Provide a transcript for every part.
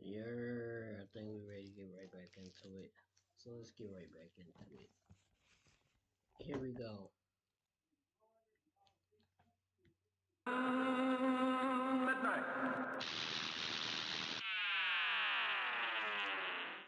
I think we're ready to get right back into it. So let's get right back into it. Here we go. Midnight.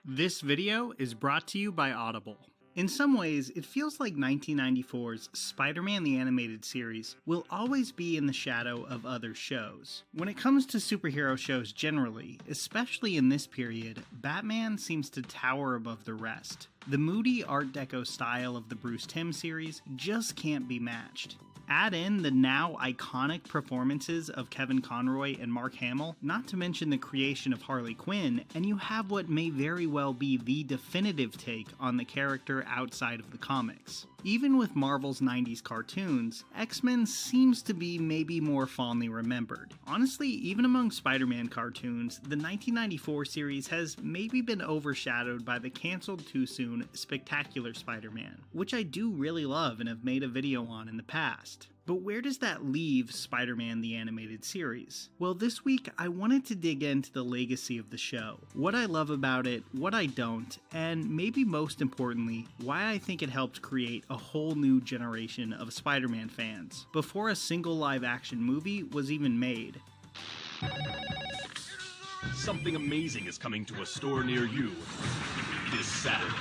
This video is brought to you by Audible. In some ways, it feels like 1994's Spider-Man the Animated Series will always be in the shadow of other shows. When it comes to superhero shows generally, especially in this period, Batman seems to tower above the rest. The moody Art Deco style of the Bruce Timm series just can't be matched. Add in the now iconic performances of Kevin Conroy and Mark Hamill, not to mention the creation of Harley Quinn, and you have what may very well be the definitive take on the character outside of the comics. Even with Marvel's 90s cartoons, X-Men seems to be maybe more fondly remembered. Honestly, even among Spider-Man cartoons, the 1994 series has maybe been overshadowed by the cancelled too soon Spectacular Spider-Man, which I do really love and have made a video on in the past. But where does that leave Spider-Man the Animated Series? Well, this week I wanted to dig into the legacy of the show, what I love about it, what I don't, and maybe most importantly, why I think it helped create a whole new generation of Spider-Man fans, before a single live-action movie was even made. Something amazing is coming to a store near you this Saturday.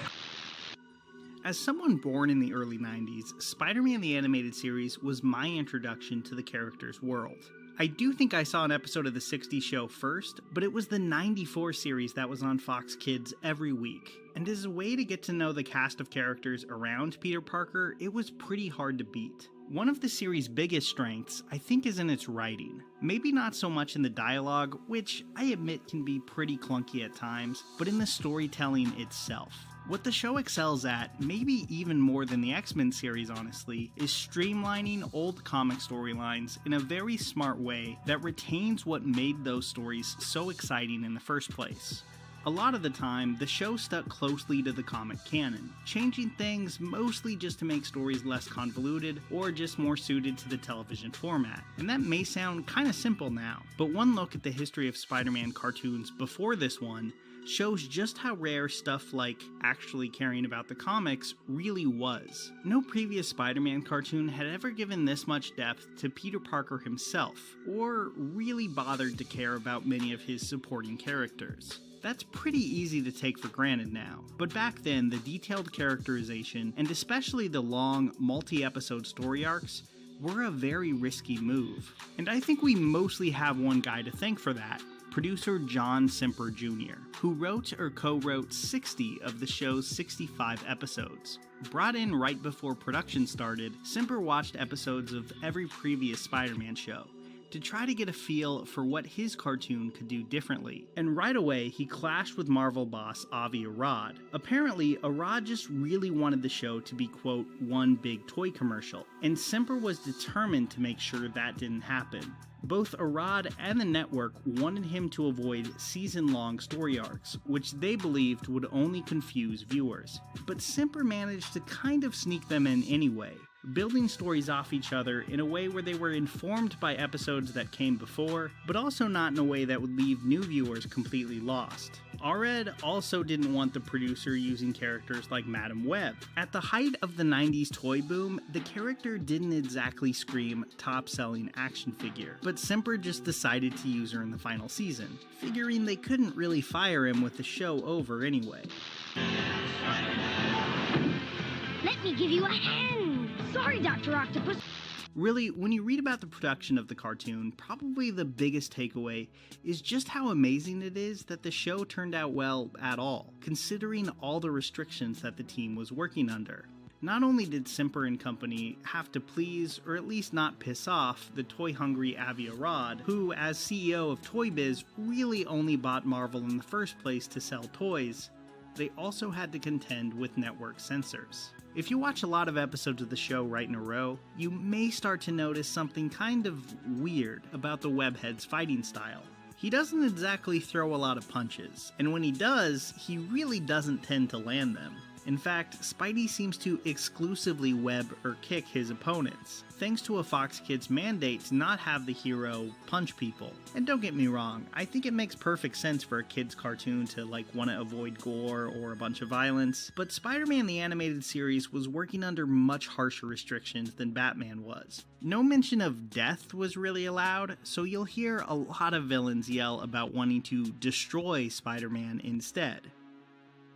As someone born in the early 90s, Spider-Man the Animated Series was my introduction to the character's world. I do think I saw an episode of the 60s show first, but it was the 94 series that was on Fox Kids every week. And as a way to get to know the cast of characters around Peter Parker, it was pretty hard to beat. One of the series' biggest strengths, I think, is in its writing. Maybe not so much in the dialogue, which I admit can be pretty clunky at times, but in the storytelling itself. What the show excels at, maybe even more than the X-Men series honestly, is streamlining old comic storylines in a very smart way that retains what made those stories so exciting in the first place. A lot of the time, the show stuck closely to the comic canon, changing things mostly just to make stories less convoluted or just more suited to the television format. And that may sound kinda simple now, but one look at the history of Spider-Man cartoons before this one shows just how rare stuff like actually caring about the comics really was. No previous Spider-Man cartoon had ever given this much depth to Peter Parker himself, or really bothered to care about many of his supporting characters. That's pretty easy to take for granted now, but back then the detailed characterization, and especially the long, multi-episode story arcs, were a very risky move. And I think we mostly have one guy to thank for that: producer John Semper Jr., who wrote or co-wrote 60 of the show's 65 episodes. Brought in right before production started, Semper watched episodes of every previous Spider-Man show to try to get a feel for what his cartoon could do differently. And right away, he clashed with Marvel boss Avi Arad. Apparently, Arad just really wanted the show to be, quote, one big toy commercial, and Semper was determined to make sure that didn't happen. Both Arad and the network wanted him to avoid season-long story arcs, which they believed would only confuse viewers. But Semper managed to kind of sneak them in anyway, building stories off each other in a way where they were informed by episodes that came before, but also not in a way that would leave new viewers completely lost. Arad also didn't want the producer using characters like Madam Web. At the height of the 90s toy boom, the character didn't exactly scream top-selling action figure, but Semper just decided to use her in the final season, figuring they couldn't really fire him with the show over anyway. Let me give you a hand! Sorry, Dr. Octopus! Really, when you read about the production of the cartoon, probably the biggest takeaway is just how amazing it is that the show turned out well at all, considering all the restrictions that the team was working under. Not only did Semper and company have to please, or at least not piss off, the toy-hungry Avi Arad, who, as CEO of Toy Biz, really only bought Marvel in the first place to sell toys, they also had to contend with network censors. If you watch a lot of episodes of the show right in a row, you may start to notice something kind of weird about the Webhead's fighting style. He doesn't exactly throw a lot of punches, and when he does, he really doesn't tend to land them. In fact, Spidey seems to exclusively web or kick his opponents, thanks to a Fox Kids mandate to not have the hero punch people. And don't get me wrong, I think it makes perfect sense for a kids cartoon to want to avoid gore or a bunch of violence, but Spider-Man the Animated Series was working under much harsher restrictions than Batman was. No mention of death was really allowed, so you'll hear a lot of villains yell about wanting to destroy Spider-Man instead.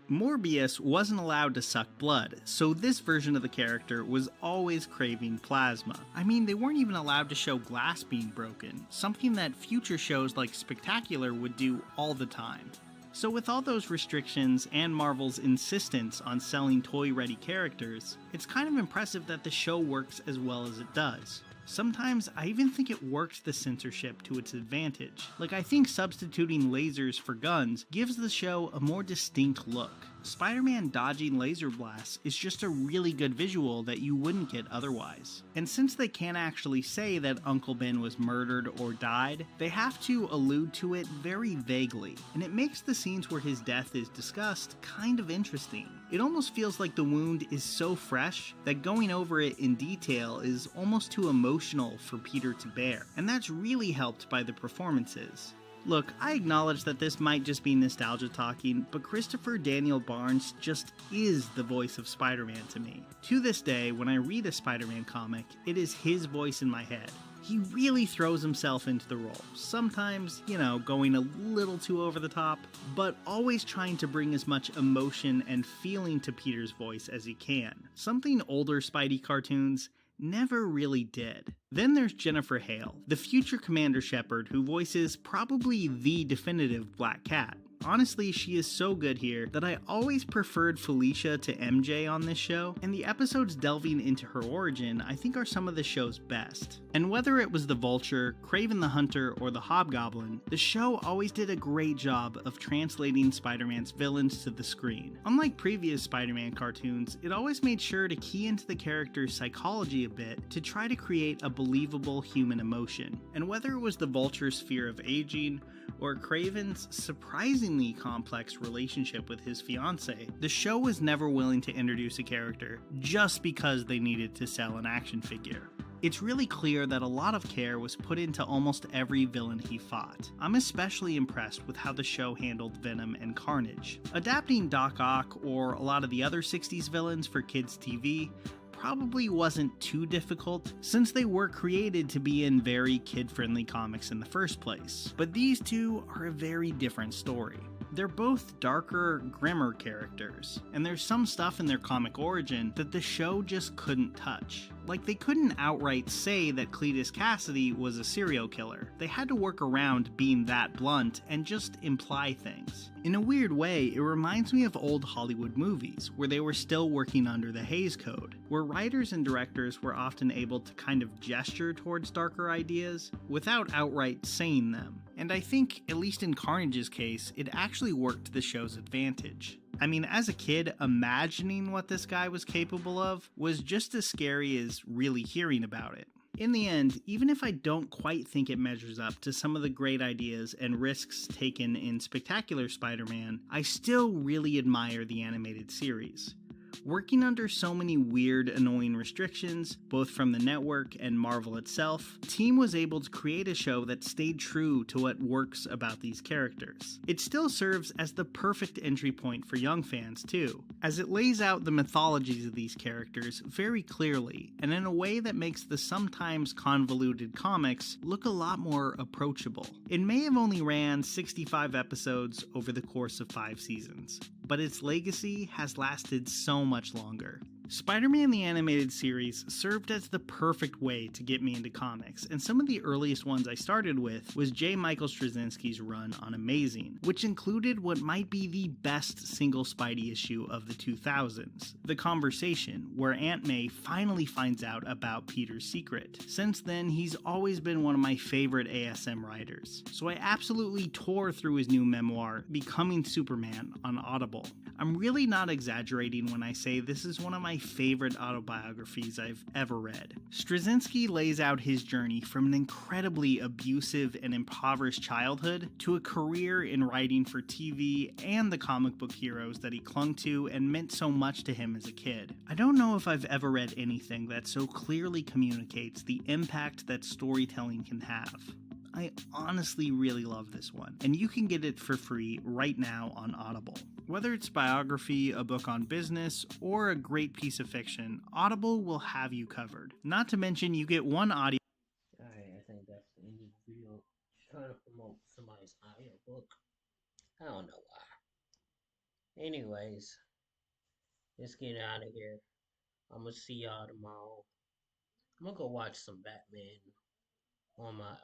Morbius wasn't allowed to suck blood, so this version of the character was always craving plasma. I mean, they weren't even allowed to show glass being broken, something that future shows like Spectacular would do all the time. So with all those restrictions and Marvel's insistence on selling toy-ready characters, it's kind of impressive that the show works as well as it does. Sometimes I even think it worked the censorship to its advantage. I think substituting lasers for guns gives the show a more distinct look. Spider-Man dodging laser blasts is just a really good visual that you wouldn't get otherwise. And since they can't actually say that Uncle Ben was murdered or died, they have to allude to it very vaguely, and it makes the scenes where his death is discussed kind of interesting. It almost feels like the wound is so fresh that going over it in detail is almost too emotional for Peter to bear, and that's really helped by the performances. Look, I acknowledge that this might just be nostalgia talking, but Christopher Daniel Barnes just is the voice of Spider-Man to me. To this day, when I read a Spider-Man comic, it is his voice in my head. He really throws himself into the role, sometimes, going a little too over the top, but always trying to bring as much emotion and feeling to Peter's voice as he can. Something older Spidey cartoons never really did. Then there's Jennifer Hale, the future Commander Shepard who voices probably the definitive Black Cat. Honestly, she is so good here that I always preferred Felicia to MJ on this show, and the episodes delving into her origin I think are some of the show's best. And whether it was the Vulture, Kraven the Hunter, or the Hobgoblin, the show always did a great job of translating Spider-Man's villains to the screen. Unlike previous Spider-Man cartoons, it always made sure to key into the character's psychology a bit to try to create a believable human emotion. And whether it was the Vulture's fear of aging, or Kraven's surprisingly complex relationship with his fiancée, the show was never willing to introduce a character just because they needed to sell an action figure. It's really clear that a lot of care was put into almost every villain he fought. I'm especially impressed with how the show handled Venom and Carnage. Adapting Doc Ock or a lot of the other 60s villains for kids' TV probably wasn't too difficult, since they were created to be in very kid-friendly comics in the first place. But these two are a very different story. They're both darker, grimmer characters, and there's some stuff in their comic origin that the show just couldn't touch. They couldn't outright say that Cletus Cassidy was a serial killer. They had to work around being that blunt and just imply things. In a weird way, it reminds me of old Hollywood movies, where they were still working under the Hays Code, where writers and directors were often able to kind of gesture towards darker ideas without outright saying them. And I think, at least in Carnage's case, it actually worked to the show's advantage. I mean, as a kid, imagining what this guy was capable of was just as scary as really hearing about it. In the end, even if I don't quite think it measures up to some of the great ideas and risks taken in Spectacular Spider-Man, I still really admire the animated series. Working under so many weird, annoying restrictions, both from the network and Marvel itself, Team was able to create a show that stayed true to what works about these characters. It still serves as the perfect entry point for young fans too, as it lays out the mythologies of these characters very clearly, and in a way that makes the sometimes convoluted comics look a lot more approachable. It may have only ran 65 episodes over the course of 5 seasons, but its legacy has lasted so much longer. Spider-Man the Animated Series served as the perfect way to get me into comics, and some of the earliest ones I started with was J. Michael Straczynski's run on Amazing, which included what might be the best single Spidey issue of the 2000s, The Conversation, where Aunt May finally finds out about Peter's secret. Since then, he's always been one of my favorite ASM writers, so I absolutely tore through his new memoir, Becoming Superman, on Audible. I'm really not exaggerating when I say this is one of my my favorite autobiographies I've ever read. Straczynski lays out his journey from an incredibly abusive and impoverished childhood to a career in writing for TV and the comic book heroes that he clung to and meant so much to him as a kid. I don't know if I've ever read anything that so clearly communicates the impact that storytelling can have. I honestly really love this one, and you can get it for free right now on Audible. Whether it's biography, a book on business, or a great piece of fiction, Audible will have you covered. Not to mention, you get one audio. Alright, I think that's the end of the video. Trying to promote somebody's audiobook. I don't know why. Anyways, let's get out of here. I'm gonna see y'all tomorrow. I'm gonna go watch some Batman on my